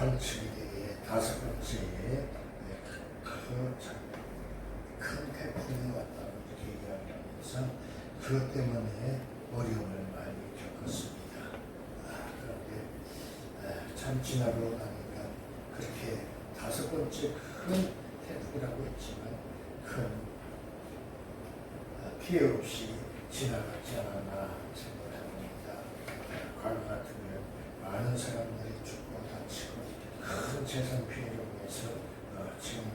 관측에 다섯 번째에 큰 태풍이 왔다고 이렇게 이야기하면서 그것 때문에 어려움을 많이 겪었습니다. 그런데 참 지나고 나니까 그렇게 다섯 번째 큰 태풍이라고 했지만 큰 피해 없이 지나가지 않았나 생각합니다. 과거 같으면 많은 사람들이 죽고 다치고 큰 재산 피해로 인해서 지금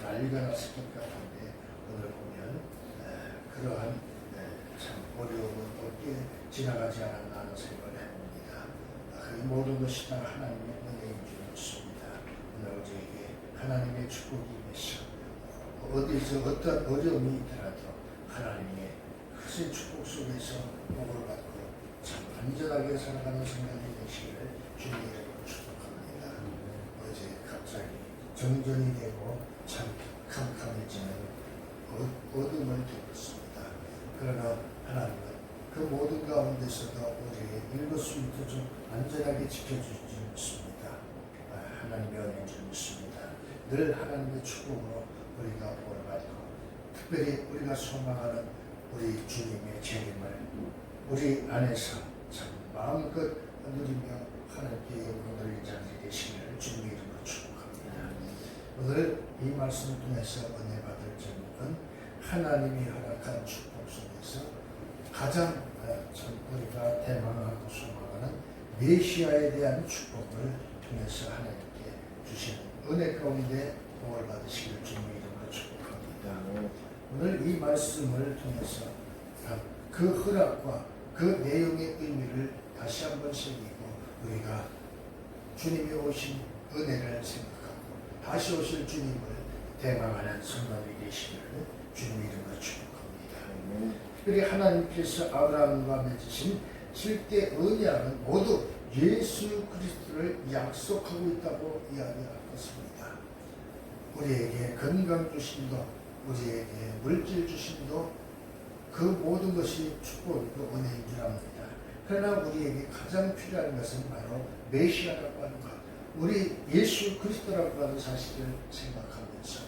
난리가 났을 것 같은데 오늘 보면 그러한 참 어려움은 어떻게 지나가지 않았나 하는 생각을 해봅니다. 이 모든 것이 다 하나님의 은혜인 줄 믿습니다. 오늘 우리에게 하나님의 축복이 임하시고 어디서 어떤 어려움이 있더라도 하나님의 크신 축복 속에서 복을 받고 참 안전하게 살아가는 생각이 되시기를 주님의 이름으로 축복합니다. 어제 갑자기 정전이 되고 참 캄캄해지는 어둠을 겪었습니다. 그러나 하나님은 그 모든 가운데서도 우리의 일거수일투 좀 안전하게 지켜주실 줄 믿습니다. 하나님의 은혜인 줄 믿습니다. 늘 하나님의 축복으로 우리가 복을 받고 특별히 우리가 소망하는 우리 주님의 재림을 우리 안에서 참 마음껏 누리며 하나님께 영광 돌릴 자들이 되시기를 주님의 이름으로 축복합니다. 오늘 이 말씀을 통해서 은혜 받을 점은 하나님이 허락한 축복 속에서 가장 참 우리가 대망하고 소망하는 메시아에 대한 축복을 통해서 하나님께 주시는 은혜 가운데 복을 받으시기를 주님의 이름으로 축복합니다. 오늘 이 말씀을 통해서 그 허락과 그 내용의 의미를 다시 한번 새기고 우리가 주님이 오신 은혜를 생각하고 다시 오실 주님을 대망하는 성도들이 되시기를 주님의 이름으로 축복합니다. 특별히 하나님께서 아브라함과 맺으신 7대 언약은 모두 예수 그리스도를 약속하고 있다고 이야기할 것입니다. 우리에게 건강 주심도 우리에게 물질 주심도 그 모든 것이 축복이고 은혜인 줄 압니다. 그러나 우리에게 가장 필요한 것은 바로 메시아라고 하는 것, 우리 예수 그리스도라고 하는 사실을 생각하면서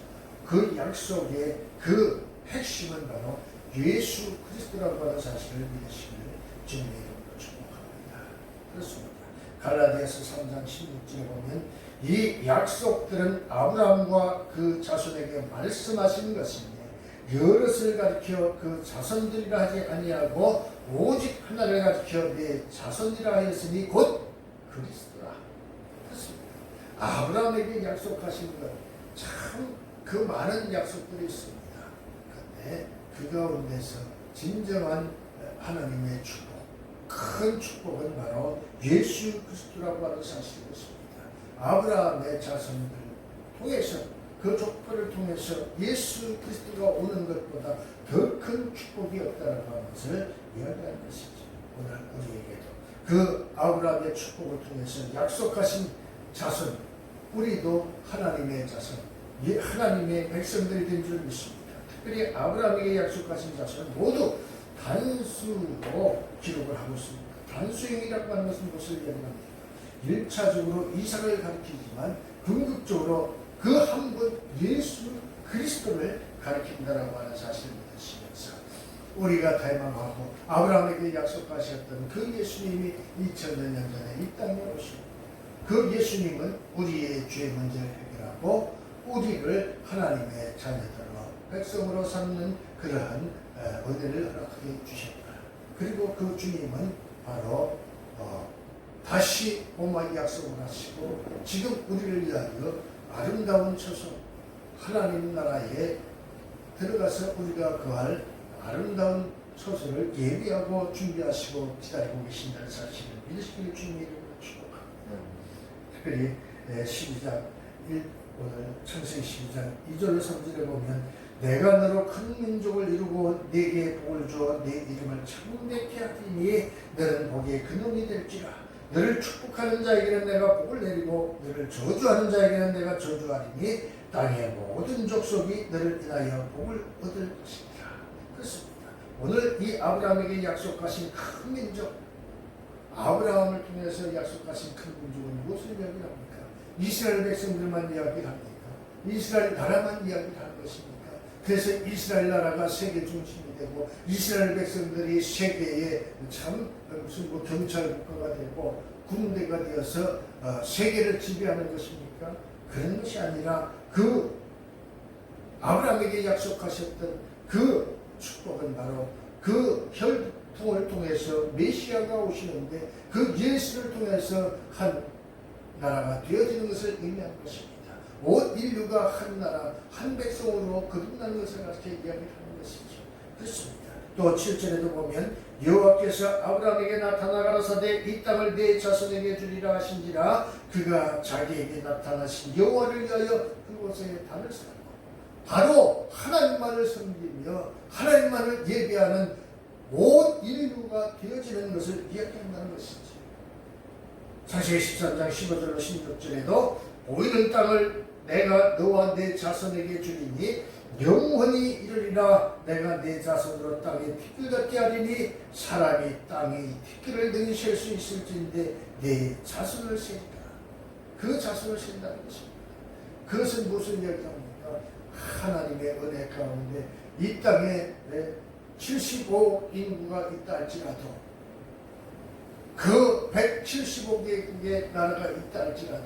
그 약속의 그 핵심은 바로 예수 그리스도라고 하는 사실을 믿으시기를 주님의 이름으로 축복합니다. 그렇습니다. 갈라디아서 3장 16절에 보면 이 약속들은 아브라함과 그 자손에게 말씀하시는 것인데 여럿을 가리켜 그 자손들이라 하지 아니하고 오직 하나를 가리켜 내 자손이라 하였으니 곧 그리스도라. 그렇습니다. 아브라함에게 약속하신 것 참 그 많은 약속들이 있습니다. 그런데 그 가운데서 진정한 하나님의 축복, 큰 축복은 바로 예수 그리스도라고 하는 사실이었습니다. 아브라함의 자손들 통해서 그 족보를 통해서 예수 그리스도가 오는 것보다 더 큰 축복이 없다는 것을 이야기하는 것이죠. 오늘 우리에게도 그 아브라함의 축복을 통해서 약속하신 자손, 우리도 하나님의 자손, 하나님의 백성들이 된 줄 믿습니다. 특별히 아브라함에게 약속하신 자손은 모두 단수로 기록을 하고 있습니다. 단수행이라고 하는 것은 무엇을 이야기합니까? 1차적으로 이삭을 가리키지만 궁극적으로 그 한 분 예수 그리스도를 가리킨다라고 하는 사실을 믿으시면서 우리가 대망하고 아브라함에게 약속하셨던 그 예수님이 2000년 전에 이 땅에 오시고 그 예수님은 우리의 죄 문제를 해결하고 우리를 하나님의 자녀들로 백성으로 삼는 그러한 은혜를 허락하게 주셨다. 그리고 그 주님은 바로 다시 오마이 약속을 하시고 지금 우리를 위하여 아름다운 처소 하나님 나라에 들어가서 우리가 거할 아름다운 처소를 예비하고 준비하시고 기다리고 계신다는 사실을 믿으시기를 주님의 이름으로 축복합니다. 특별히 12장 오늘 창세기 12장 2절 3절에 보면 내가 너로 큰 민족을 이루고 네게 복을 주어 네 이름을 창대케 하리니 너는 복의 근원이 될지라. 너를 축복하는 자에게는 내가 복을 내리고 너를 저주하는 자에게는 내가 저주하리니 땅의 모든 족속이 너를 인하여 복을 얻을 것이다. 그렇습니다. 오늘 이 아브라함에게 약속하신 큰 민족, 아브라함을 통해서 약속하신 큰 민족은 무엇을 이야기합니까? 이스라엘 백성들만 이야기를 합니까? 이스라엘 나라만 이야기를 하는 것입니까? 그래서 이스라엘 나라가 세계 중심이 되고 이스라엘 백성들이 세계에 참 무슨 뭐 경찰 국가가 되고 군대가 되어서 세계를 지배하는 것입니까? 그런 것이 아니라 그 아브라함에게 약속하셨던 그 축복은 바로 그 혈통을 통해서 메시아가 오시는데 그 예수를 통해서 한 나라가 되어지는 것을 의미하는 것입니다. 온 인류가 한 나라, 한 백성으로 거듭나는 것을 같이 이야기하는 것이죠. 그렇습니다. 또 7절에도 보면 여호와께서 아브라함에게 나타나 가라사대 이 땅을 내 자손에게 주리라 하신지라 그가 자기에게 나타나신 여호와를 위하여 그곳에 단을 쌓고 바로 하나님만을 섬기며 하나님만을 예배하는 온 인류가 되어지는 것을 이야기한다는 것이죠. 창세기 13장 15절로 16절에도 보이는 땅을 내가 너와 내 자손에게 주리니 영원히 이르리라. 내가 내 자손으로 땅에 티끌 같게 하리니 사람이 땅에 티끌을 능히 셀 수 있을진데 내 자손을 세리라. 그 자손을 센다는 것입니다. 그것은 무슨 이야기입니까? 하나님의 은혜 가운데 이 땅에 75 인구가 있다 할지라도 그 175개국의 나라가 있다 할지라도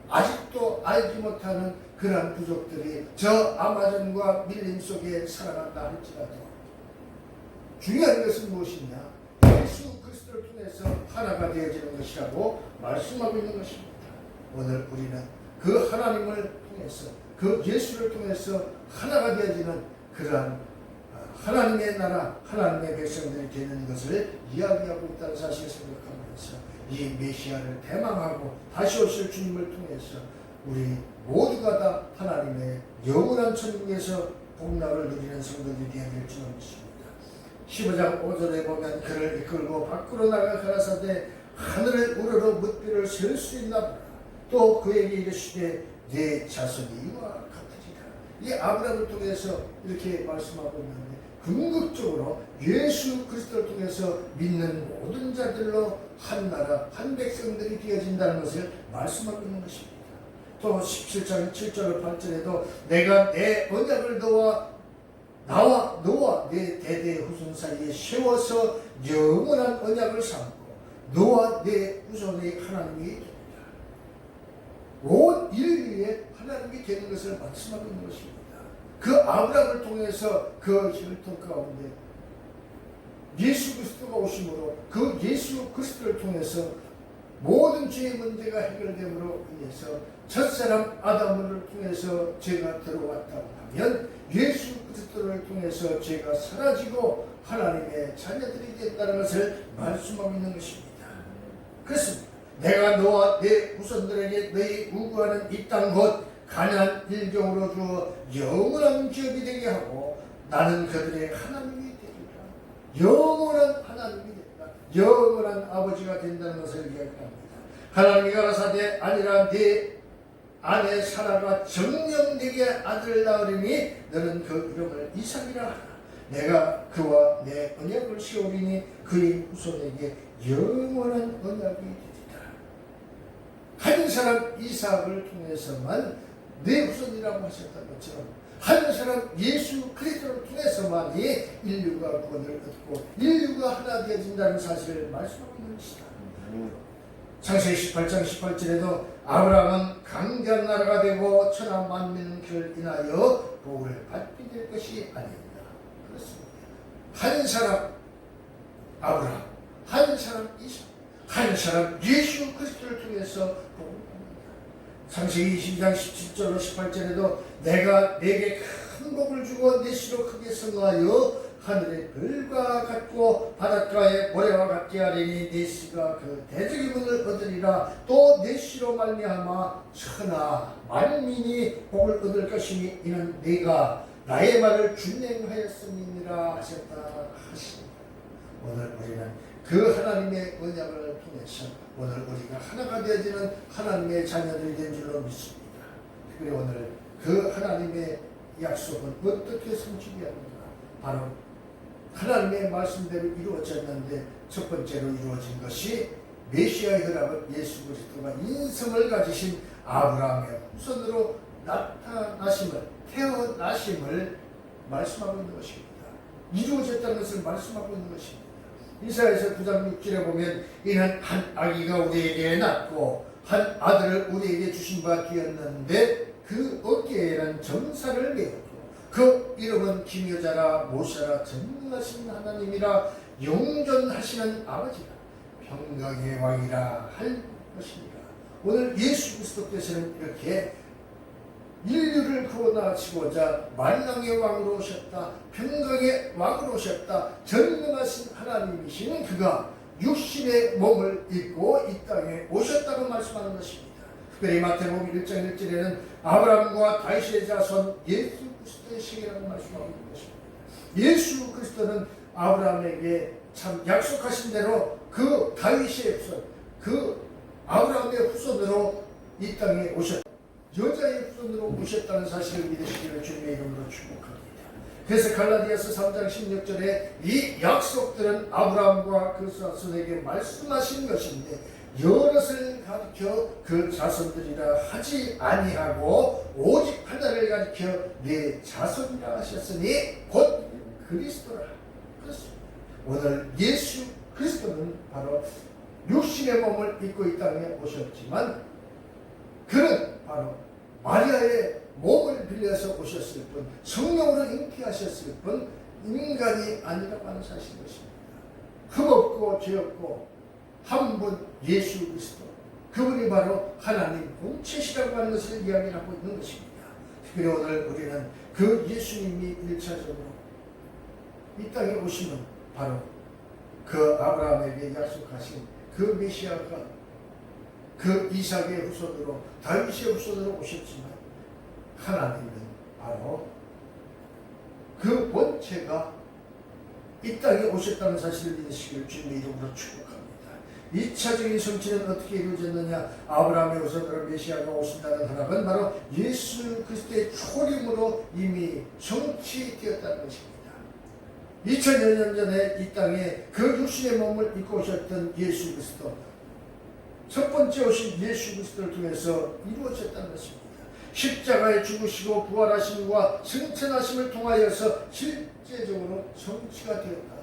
아직도 알지 못하는 그러한 부족들이 저 아마존과 밀림 속에 살아간다 할지라도 중요한 것은 무엇이냐? 예수 그리스도를 통해서 하나가 되어지는 것이라고 말씀하고 있는 것입니다. 오늘 우리는 그 하나님을 통해서 그 예수를 통해서 하나가 되어지는 그러한 하나님의 나라, 하나님의 백성들이 되는 것을 이야기하고 있다는 사실을 생각하면서 이 메시아를 대망하고 다시 오실 주님을 통해서 우리 모두가 다 하나님의 영원한 천국에서 복락을 누리는 성도들이 되어야 될 줄 믿습니다. 15장 5절에 보면 그를 이끌고 밖으로 나가 가라사대 하늘을 우러러 뭇비를 세울 수 있나 보라. 또 그에게 이르시되 내 자손이 이와 같으리라. 이 아브라함을 통해서 이렇게 말씀하고 있는데 궁극적으로 예수 그리스도를 통해서 믿는 모든 자들로 한 나라, 한 백성들이 되어진다는 것을 말씀하고 있는 것입니다. 또 17장 7절 8절에도 내가 내 언약을 너와 내 대대 후손 사이에 세워서 영원한 언약을 삼고 너와 내 후손의 하나님이 됩니다. 온 인류의 하나님이 되는 것을 말씀하고 있는 것입니다. 그 아브라함을 통해서 그 혈통 가운데 예수 그리스도가 오심으로 그 예수 그리스도를 통해서 모든 죄의 문제가 해결됨으로 인해서 첫사람 아담을 통해서 죄가 들어왔다고 하면 예수 그리스도를 통해서 죄가 사라지고 하나님의 자녀들이 된다는 것을 말씀하고 있는 것입니다. 그렇습니다. 내가 너와 내 후손들에게 너희 우구하는 이 땅 곧 가나안 일경으로 주어 영원한 기업이 되게 하고 나는 그들의 하나님이 되리라. 영원한 하나님이 된다. 영원한 아버지가 된다는 것을 이야기합니다. 하나님이 가라사대 아니라 네 아내 사라가 정녕 네게 아들을 낳으리니 너는 그 이름을 이삭이라 하라. 내가 그와 내 언약을 세우리니 그의 후손에게 영원한 언약이 되리라. 한 사람 이삭을 통해서만 내 후손이라고 하셨던 것처럼 한 사람 예수 그리스도를 통해서만이 인류가 구원을 얻고 인류가 하나 되어진다는 사실을 말씀하고 있는 것이다. 창세기 18장 18절에도 아브라함은 강대한 나라가 되고 천하 만민을 인하여 복을 받게 될 것이 아닙니다. 그렇습니다. 한 사람 아브라함, 한 사람 이삭, 한 사람 예수 그리스도를 통해서 복을 받는다. 창세기 22장 17절로 18절에도 내가 내게 큰 복을 주고 내 씨로 크게 성하여 하늘의 별과 같고 바닷가의 모래와 같게 하리니 내 씨가 그 대적의 문을 얻으리라. 또 내 씨로 말미암아 천하 만민이 복을 얻을 것이니 이는 네가 나의 말을 준행하였음이니라 하셨다 하시니 오늘 우리는 그 하나님의 언약을 통해서 오늘 우리가 하나가 되어지는 하나님의 자녀들이 된 줄로 믿습니다. 특별히 오늘 그 하나님의 약속은 어떻게 성취되었는가? 바로 하나님의 말씀대로 이루어졌는데 첫 번째로 이루어진 것이 메시아의 혈압은 예수 그리스도가 인성을 가지신 아브라함의 후손으로 나타나심을, 태어나심을 말씀하고 있는 것입니다. 이루어졌다는 것을 말씀하고 있는 것입니다. 이사야서 9장 6절에 보면 이는 한 아기가 우리에게 낳고 한 아들을 우리에게 주신 바 되었는데 그 어깨에는 정사를 메었고 그 이름은 기묘자라 모시라 전능하신 하나님이라 영존하시는 아버지라 평강의 왕이라 할 것입니다. 오늘 예수 그리스도께서는 이렇게 인류를 구원하시고자 만왕의 왕으로 오셨다. 평강의 왕으로 오셨다. 전능하신 하나님이신 그가 육신의 몸을 입고 이 땅에 오셨다고 말씀하는 것입니다. 특별히 마태복음 1장 1절에는 아브라함과 다윗의 자손 예수 그리스도의 세계라고 말씀하고 있는 것입니다. 예수 그리스도는 아브라함에게 참 약속하신 대로 그 다윗의 후손, 그 아브라함의 후손으로 이 땅에 오셨다. 여자의 후손으로 오셨다는 사실을 믿으시기를 주님의 이름으로 축복합니다. 그래서 갈라디아서 3장 16절에 이 약속들은 아브라함과 그 자손에게 말씀하신 것인데 여럿을 가리켜 그 자손들이라 하지 아니하고 오직 하나를 가리켜 내 자손이라 하셨으니 곧 그리스도라. 그렇습니다. 오늘 예수 그리스도는 바로 육신의 몸을 입고 이 땅에 오셨지만 그는 바로 마리아의 몸을 빌려서 오셨을 뿐 성령으로 잉태하셨을 뿐 인간이 아니라고 하는 사실인 것입니다. 흠없고 죄없고 한 분 예수 그리스도, 그분이 바로 하나님 본체시라고 하는 것을 이야기하고 있는 것입니다. 특별히 오늘 우리는 그 예수님이 1차적으로 이 땅에 오시면 바로 그 아브라함에게 약속하신 그 메시아가 그 이삭의 후손으로 다윗의 후손으로 오셨지만 하나님은 바로 그 본체가 이 땅에 오셨다는 사실을 믿으시기를 주님의 이름으로 축복합니다. 2차적인 성취는 어떻게 이루어졌느냐? 아브라함의 후손으로 메시아가 오신다는 허락은 바로 예수 그리스도의 초림으로 이미 성취되었다는 것입니다. 2000여 년 전에 이 땅에 그 육신의 몸을 입고 오셨던 예수 그리스도, 첫 번째 오신 예수 그리스도를 통해서 이루어졌다는 것입니다. 십자가에 죽으시고 부활하심과 승천하심을 통하여서 실제적으로 성취가 되었다.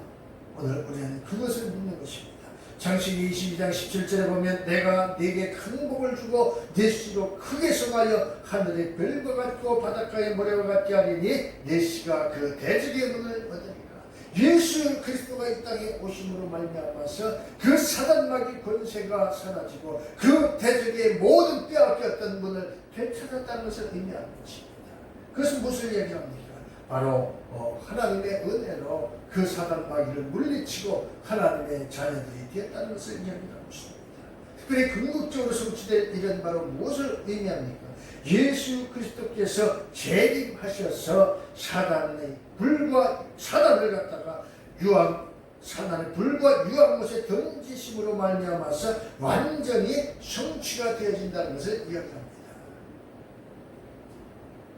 오늘 우리는 그것을 믿는 것입니다. 창세기 22장 17절에 보면 내가 네게 큰 복을 주고 네 씨로 크게 성하여 하늘의 별과 같고 바닷가의 모래와 같게 하리니 네 씨가 그 대적의 문을 얻으리라. 예수 그리스도가 이 땅에 오심으로 말미암아서 그 사단마귀 권세가 사라지고 그 대적의 모든 빼앗겼던 문을 되찾았다는 것을 의미하는 것입니다. 그것은 무엇을 얘기합니까? 바로 하나님의 은혜로 그 사단마귀를 물리치고 하나님의 자녀들이 되었다는 것을 이야기하고 있습니다. 특별히 궁극적으로 성취될 일은 바로 무엇을 의미합니까? 예수 그리스도께서 재림하셔서 사단의 불과 사단을 갖다가 사단의 불과 유황못에 던지심으로 말미암아서 완전히 성취가 되어진다는 것을 이야기합니다.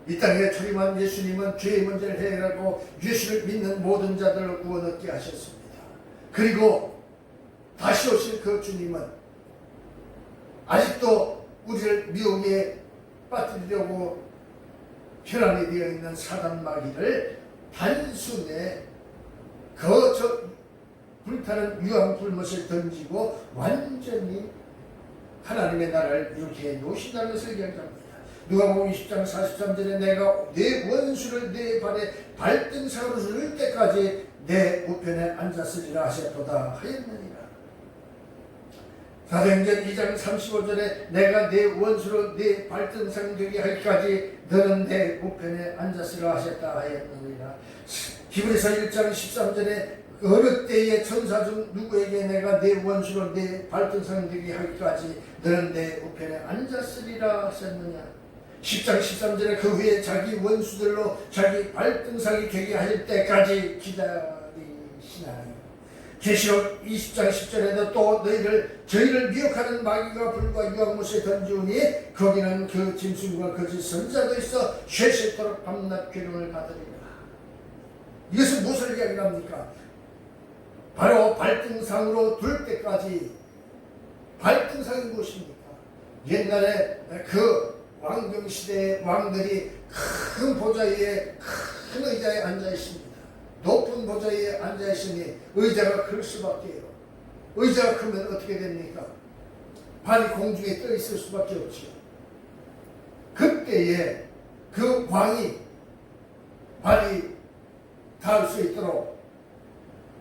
이 땅에 출임한 예수님은 죄의 문제를 해결하고 예수를 믿는 모든 자들을 구원 얻게 하셨습니다. 그리고 다시 오실 그 주님은 아직도 우리를 미혹에 빠뜨리려고 혈안이 되어 있는 사단마귀를 단순에 저 불타는 유황 불못을 던지고 완전히 하나님의 나라를 이렇게 놓으신다는 것을 이야기합니다. 누가복음 20장 43절에 내가 내 원수를 내 발에 발등상으로 줄 때까지 내 우편에 앉았으리라 하셨도다 하였느니라. 사도행전 2장 35절에 내가 내 원수로 내 발등상 되게 할까지 너는 내 우편에 앉았으리라 하셨다 하였느니라. 히브리서 1장 13절에 어느 때에 천사 중 누구에게 내가 내 원수로 내 발등상 되게 할까지 너는 내 우편에 앉았으리라 하셨느냐. 10장 13절에 그 후에 자기 원수들로 자기 발등상이 되게 할 때까지 기다리시나니. 계시록 20장 10절에도 또 저희를 미혹하는 마귀가 불과 유황못에 던지우니 거기는 그 짐승과 거짓 선자도 있어 쇠쇠토록 밤낮 괴로움을 받으리라. 이것은 무엇을 이야기합니까? 바로 발등상으로 둘 때까지 발등상이 무엇입니까? 옛날에 그 왕정시대의 왕들이 큰 보좌 위에 큰 의자에 앉아 있습니다. 높은 보좌 위에 앉아 있으니 의자가 클 수밖에요. 의자가 크면 어떻게 됩니까? 발이 공중에 떠 있을 수밖에 없지요. 그때에 그 왕이 발이 닿을 수 있도록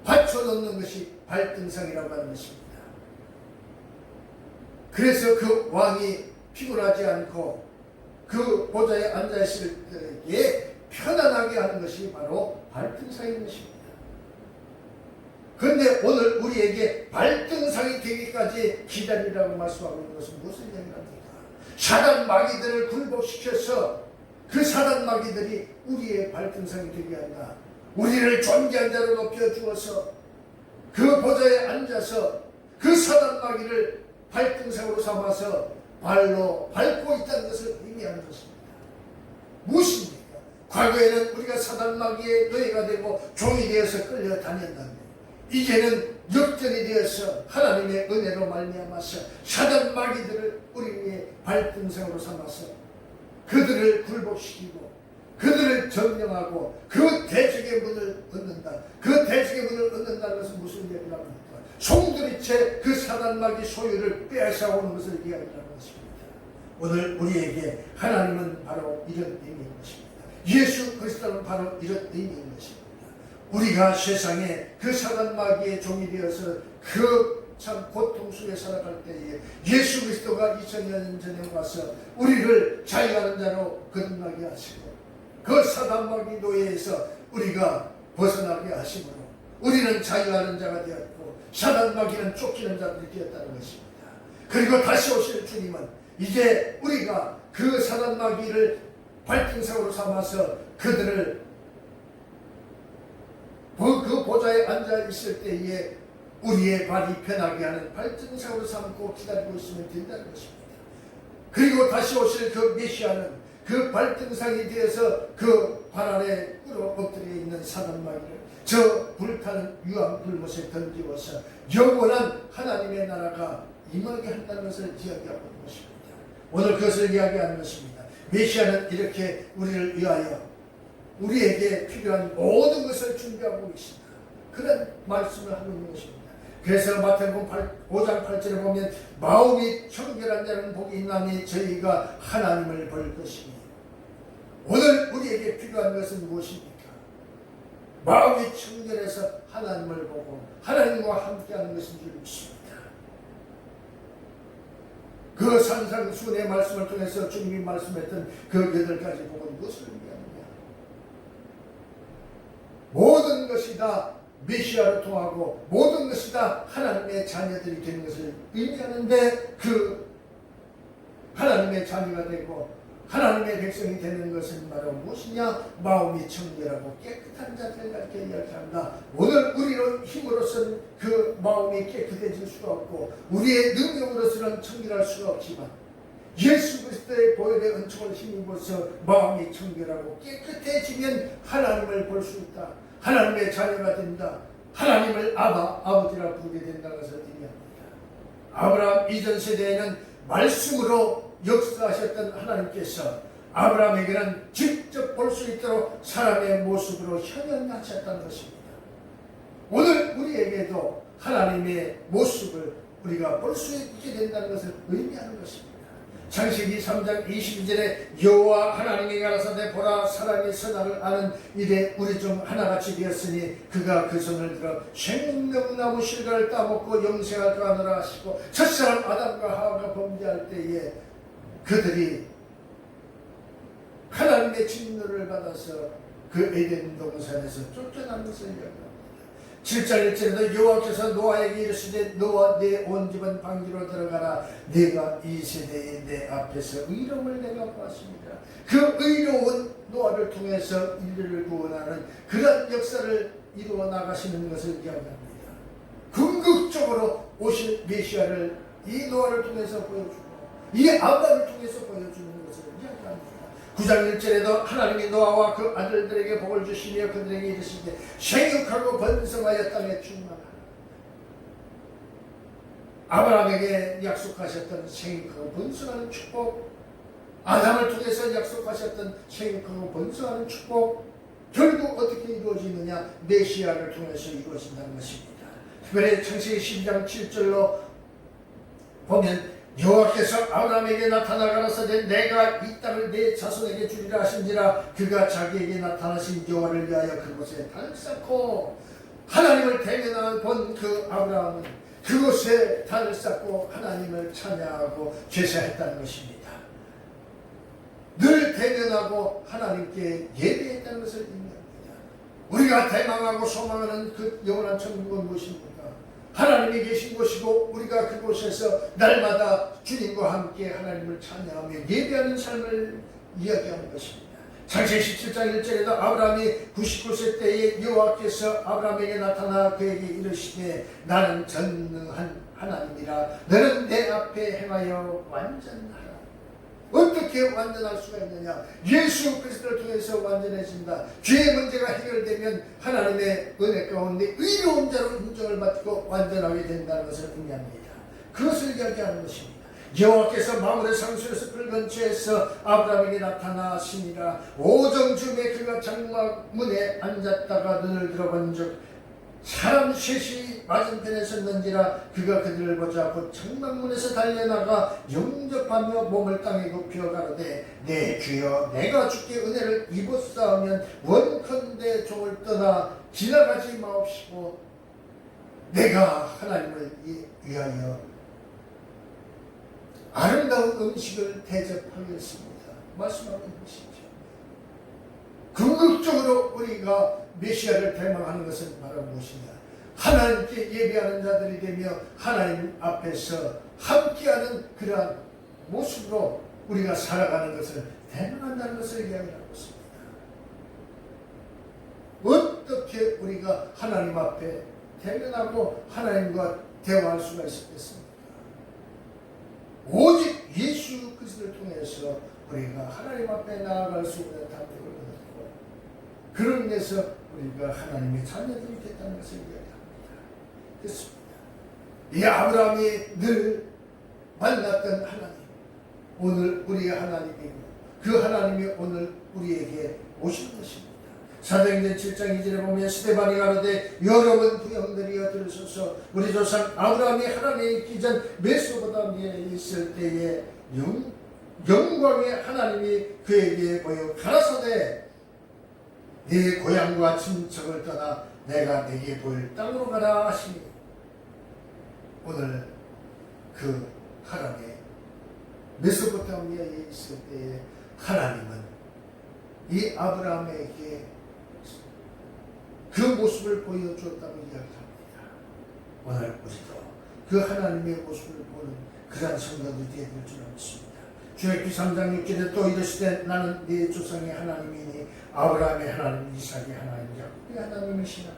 받쳐놓는 것이 발등상이라고 하는 것입니다. 그래서 그 왕이 피곤하지 않고 그 보좌에 앉아있을 때에 편안하게 하는 것이 바로 발등상인 것입니다. 그런데 오늘 우리에게 발등상이 되기까지 기다리라고 말씀하고 있는 것은 무슨 얘기입니까? 사단 마귀들을 굴복시켜서 그 사단 마귀들이 우리의 발등상이 되게 한다. 우리를 존귀한 자로 높여주어서 그 보좌에 앉아서 그 사단 마귀를 발등상으로 삼아서 발로 밟고 있다는 것을 의미하는 것입니다. 무엇입니까? 과거에는 우리가 사단 마귀의 노예가 되고 종이 되어서 끌려다녔는데 이제는 역전이 되어서 하나님의 은혜로 말미암아서 사단 마귀들을 우리의 발등상으로 삼아서 그들을 굴복시키고 그들을 점령하고 그 대적의 문을 얻는다. 그 대적의 문을 얻는다는 것은 무슨 얘기를 합니까? 송두리째 그 사단 마귀 소유를 빼앗아오는 것을 이야기하는 것입니다. 오늘 우리에게 하나님은 바로 이런 의미인 것입니다. 예수 그리스도는 바로 이런 의미인 것입니다. 우리가 세상에 그 사단 마귀의 종이 되어서 그 참 고통 속에 살아갈 때에 예수 그리스도가 2000년 전에 와서 우리를 자유하는 자로 거듭나게 하시고 그 사단 마귀 노예에서 우리가 벗어나게 하심으로 우리는 자유하는 자가 되었고 사단 마귀는 쫓기는 자들이 되었다는 것입니다. 그리고 다시 오실 주님은 이제 우리가 그 사단 마귀를 발등상으로 삼아서 그들을 그 보좌에 앉아 있을 때에 우리의 발이 편하게 하는 발등상으로 삼고 기다리고 있으면 된다는 것입니다. 그리고 다시 오실 그 메시아는 그 발등상이 되어서 그 발 아래 꿇어 엎드려 있는 사단 마귀를 저 불타는 유황 불못에 던지어서 영원한 하나님의 나라가 임하게 한다는 것을 이야기하고 있는 것입니다. 오늘 그것을 이야기하는 것입니다. 메시아는 이렇게 우리를 위하여 우리에게 필요한 모든 것을 준비하고 계신다. 그런 말씀을 하고 있는 것입니다. 그래서 마태복음 5장 8절에 보면 마음이 청결한 자는 복이 있나니 저희가 하나님을 볼 것이니 오늘 우리에게 필요한 것은 무엇입니까? 마음이 청결해서 하나님을 보고 하나님과 함께하는 것인 줄 믿습니다. 그 산상수훈의 말씀을 통해서 주님이 말씀했던 그 8가지 복은 무엇을 의미하느냐? 모든 것이 다 메시아로 통하고 모든 것이 다 하나님의 자녀들이 되는 것을 의미하는데 그 하나님의 자녀가 되고 하나님의 백성이 되는 것은 바로 무엇이냐? 마음이 청결하고 깨끗한 자들 이렇게 이야기한다. 오늘 우리의 힘으로서는 그 마음이 깨끗해질 수가 없고 우리의 능력으로서는 청결할 수가 없지만 예수 그리스도의 보혈의 은총을 힘입어서 마음이 청결하고 깨끗해지면 하나님을 볼 수 있다. 하나님의 자녀가 된다. 하나님을 아버지라 부르게 된다는 것을 의미합니다. 아브라함 이전 세대에는 말씀으로 역사하셨던 하나님께서 아브라함에게는 직접 볼 수 있도록 사람의 모습으로 현현하셨다는 것입니다. 오늘 우리에게도 하나님의 모습을 우리가 볼 수 있게 된다는 것을 의미하는 것입니다. 창세기 3장 22절에 여호와 하나님이 가라사대 보라 사람이 선악을 아는 이래 우리 중 하나같이 되었으니 그가 그 손을 들어 생명나무 실과를 따먹고 영생을 더하노라 하시고 첫사람 아담과 하와가 범죄할 때에 그들이 하나님의 진노를 받아서 그 에덴 동산에서 쫓겨난 것을 이야기합니다. 7장 1절에도 여호와께서 노아에게 이르시되 노아 내 온 집은 방주로 들어가라 내가 이 세대에 내 앞에서 의로움을 내가 보았습니다. 그 의로운 노아를 통해서 인류를 구원하는 그런 역사를 이루어 나가시는 것을 이야기합니다. 궁극적으로 오실 메시아를 이 노아를 통해서 보여주고 이 아브라함을 통해서 보여주는 것을 이야기합니다. 9장 1절에도 하나님이 노아와 그 아들들에게 복을 주시며 그들에게 이르시되 생육하고 번성하여 땅에 충만하라. 아브라함에게 약속하셨던 생육하고 번성하는 축복, 아담을 통해서 약속하셨던 생육하고 번성하는 축복, 결국 어떻게 이루어지느냐? 메시아를 통해서 이루어진다는 것입니다. 특별히 창세기 12장 7절로 보면 여호와께서 아브라함에게 나타나 가라사대 내가 이 땅을 내 자손에게 주리라 하신지라 그가 자기에게 나타나신 여호와를 위하여 그곳에 단을 쌓고, 하나님을 대면하여 본 그 아브라함은 그곳에 단을 쌓고 하나님을 찬양하고 제사했다는 것입니다. 늘 대면하고 하나님께 예배했다는 것을 의미합니다. 우리가 대망하고 소망하는 그 영원한 천국은 무엇입니까? 하나님이 계신 곳이고 우리가 그곳에서 날마다 주님과 함께 하나님을 찬양하며 예배하는 삶을 이야기하는 것입니다. 창세기 17장 1절에도 아브라함이 99세 때에 여호와께서 아브라함에게 나타나 그에게 이르시되 나는 전능한 하나님이라 너는 내 앞에 행하여 완전하라. 어떻게 완전할 수가 있느냐? 예수 그리스도를 통해서 완전해진다. 죄의 문제가 해결되면 하나님의 은혜 가운데 의로운 자로 인정을 받고 완전하게 된다는 것을 의미합니다. 그것을 이야기하는 것입니다. 여호와께서 마물의 상수에서 붉은 채에서 아브라함에게 나타나시니라. 오정중에 그가 장막 문에 앉았다가 눈을 들어본 적 사람 셋이 맞은편에 섰는지라. 그가 그들을 보자 곧 장막문에서 달려나가 영접하며 몸을 땅에 굽혀 가로되 내 주여 내가 주께 은혜를 입었사오면 원컨대 종을 떠나 지나가지 마옵시고 내가 하나님을 위하여 아름다운 음식을 대접하겠습니다. 말씀하고 있는 것이죠. 궁극적으로 우리가 메시아를 대망하는 것은 바로 무엇이냐? 하나님께 예배하는 자들이 되며 하나님 앞에서 함께하는 그러한 모습으로 우리가 살아가는 것을 대망한다는 것을 이야기하고 있습니다. 어떻게 우리가 하나님 앞에 대면하고 하나님과 대화할 수가 있었겠습니까? 오직 예수 그리스도를 통해서 우리가 하나님 앞에 나아갈 수 있는 담력을 얻었고, 그로 인해서 우리가 하나님의 자녀들이 됐다는 것을 이야기합니다. 됐습니다. 이 아브라함이 늘 만났던 하나님, 오늘 우리의 하나님이고 그 하나님이 오늘 우리에게 오신 것입니다. 사도행전 7장 2절에 보면 스데반이 가로되 여러분 부형들이여 들으소서. 우리 조상 아브라함이 하나님에 있기 전 메소포타미아에 있을 때에 영광의 하나님이 그에게 보여 가라사대 네 고향과 친척을 떠나 내가 네게 보일 땅으로 가라 하시니, 오늘 그 하나님의 메소포타미아에 있을 때에 하나님은 이 아브라함에게 그 모습을 보여주었다고 이야기합니다. 오늘 우리도 그 하나님의 모습을 보는 그러한 성도들이 되어야 될 줄 믿습니다. 출애굽기 3장 6절에 또 이르시되 나는 네 조상의 하나님이니 아브라함의 하나님, 이삭의 하나님, 야곱의 하나님이시라.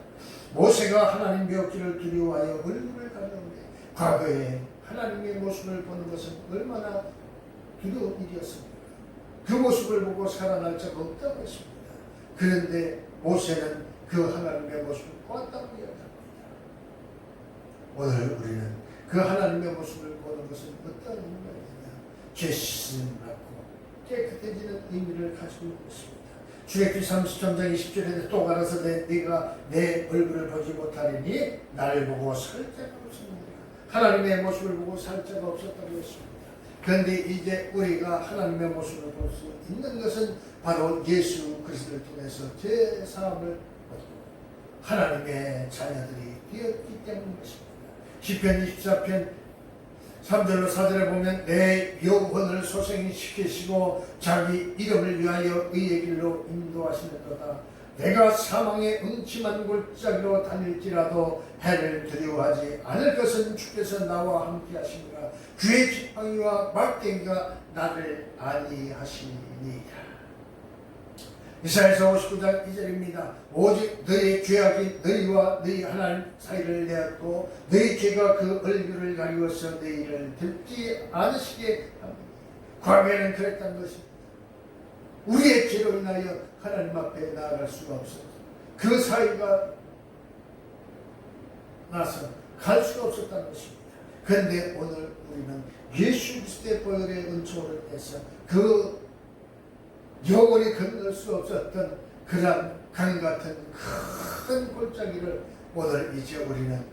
모세가 하나님 배웠기를 두려워하여 얼굴을 가려운데 과거에 하나님의 모습을 보는 것은 얼마나 두려운 일이었습니까? 그 모습을 보고 살아날 자가 없다고 했습니다. 그런데 모세는 그 하나님의 모습을 보았다고 이야기합니다. 오늘 우리는 그 하나님의 모습을 보는 것은 어떤 의미가 있느냐? 죄 씻음을 받고 깨끗해지는 의미를 가지고 있습니다. 출애굽기 33장 20절에 또 가라사대 네가 내 얼굴을 보지 못하리니 나를 보고 살 자가 없습니다. 하나님의 모습을 보고 살 자가 없었다고 했습니다. 그런데 이제 우리가 하나님의 모습을 볼 수 있는 것은 바로 예수 그리스도를 통해서 죄 사함을 얻고 하나님의 자녀들이 되었기 때문인 것입니다. 시편 24편 3절로 4절에 보면 내 영혼을 소생시키시고 자기 이름을 위하여 의의 길로 인도하시는도다. 내가 사망의 음침한 골짜기로 다닐지라도 해를 두려워하지 않을 것은 주께서 나와 함께 하시니라. 주의 지팡이와 막대기가 나를 안위하시니라. 이사야서 59장 2절입니다. 오직 너의 죄악이 너희와 너희 하나님 사이를 내었고 너희 죄가 그 얼굴을 가리워서 너희를 듣지 않으시게 합니다. 과거에는 그랬다는 것입니다. 우리의 죄로 인하여 하나님 앞에 나아갈 수가 없었고 그 사이가 나서 갈 수가 없었다는 것입니다. 그런데 오늘 우리는 예수 그리스도의 보혈의 은총으로 인해서 그 영원히 건널 수 없었던 그러한 강 같은 큰 골짜기를 오늘 이제 우리는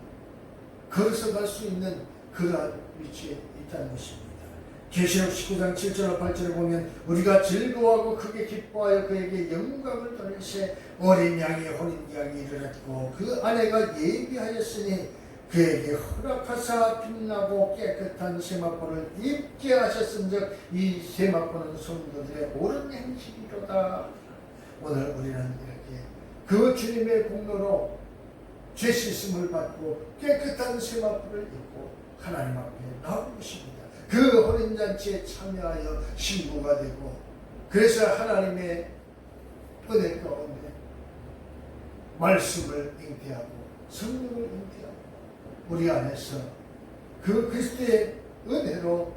걸어서 갈 수 있는 그러한 위치에 있다는 것입니다. 계시록 19장 7절과 8절을 보면 우리가 즐거워하고 크게 기뻐하여 그에게 영광을 돌리세 어린 양이 혼인양이 이르렀고 그 아내가 예비하였으니 그에게 허락하사 빛나고 깨끗한 세마포를 입게 하셨은즉 이 세마포는 성도들의 옳은 행실이로다. 오늘 우리는 이렇게 그 주님의 공로로 죄 씻음을 받고 깨끗한 세마포를 입고 하나님 앞에 나온 것입니다. 그 혼인잔치에 참여하여 신부가 되고 그래서 하나님의 은혜 가운데 말씀을 잉태하고 성령을 잉태하고 우리 안에서 그 그리스도의 은혜로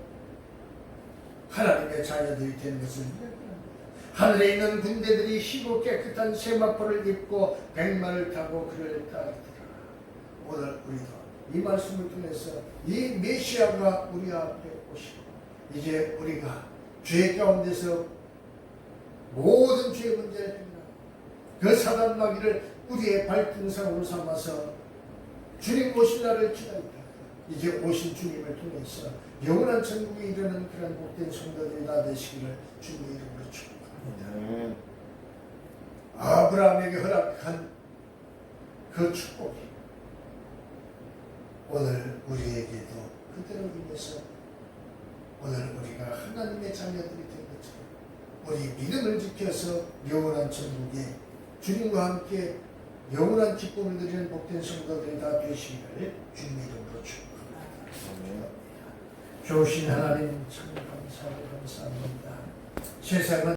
하나님의 자녀들이 되는 것을 이야기합니다. 하늘에 있는 군대들이 희고 깨끗한 세마포를 입고 백마를 타고 그를 따르더라. 오늘 우리도 이 말씀을 통해서 이 메시아가 우리 앞에 오시고 이제 우리가 죄 가운데서 모든 죄 문제를 해결하고 그 사단 마귀를 우리의 발등상으로 삼아서 주님 오신 날을 기다리다 이제 오신 주님을 통해서 영원한 천국에 이르는 그런 복된 성도들이 다 되시기를 주님의 이름으로 축복합니다. 아브라함에게 허락한 그 축복이 오늘 우리에게도 그대로 인해서 오늘 우리가 하나님의 자녀들이 된 것처럼 우리 믿음을 지켜서 영원한 천국에 주님과 함께 영원한 기쁨을 누리는 복된 성도들이 다 되시기를 주님의 이름으로 축복합니다. 좋으신 하나님 참 감사합니다. 세상은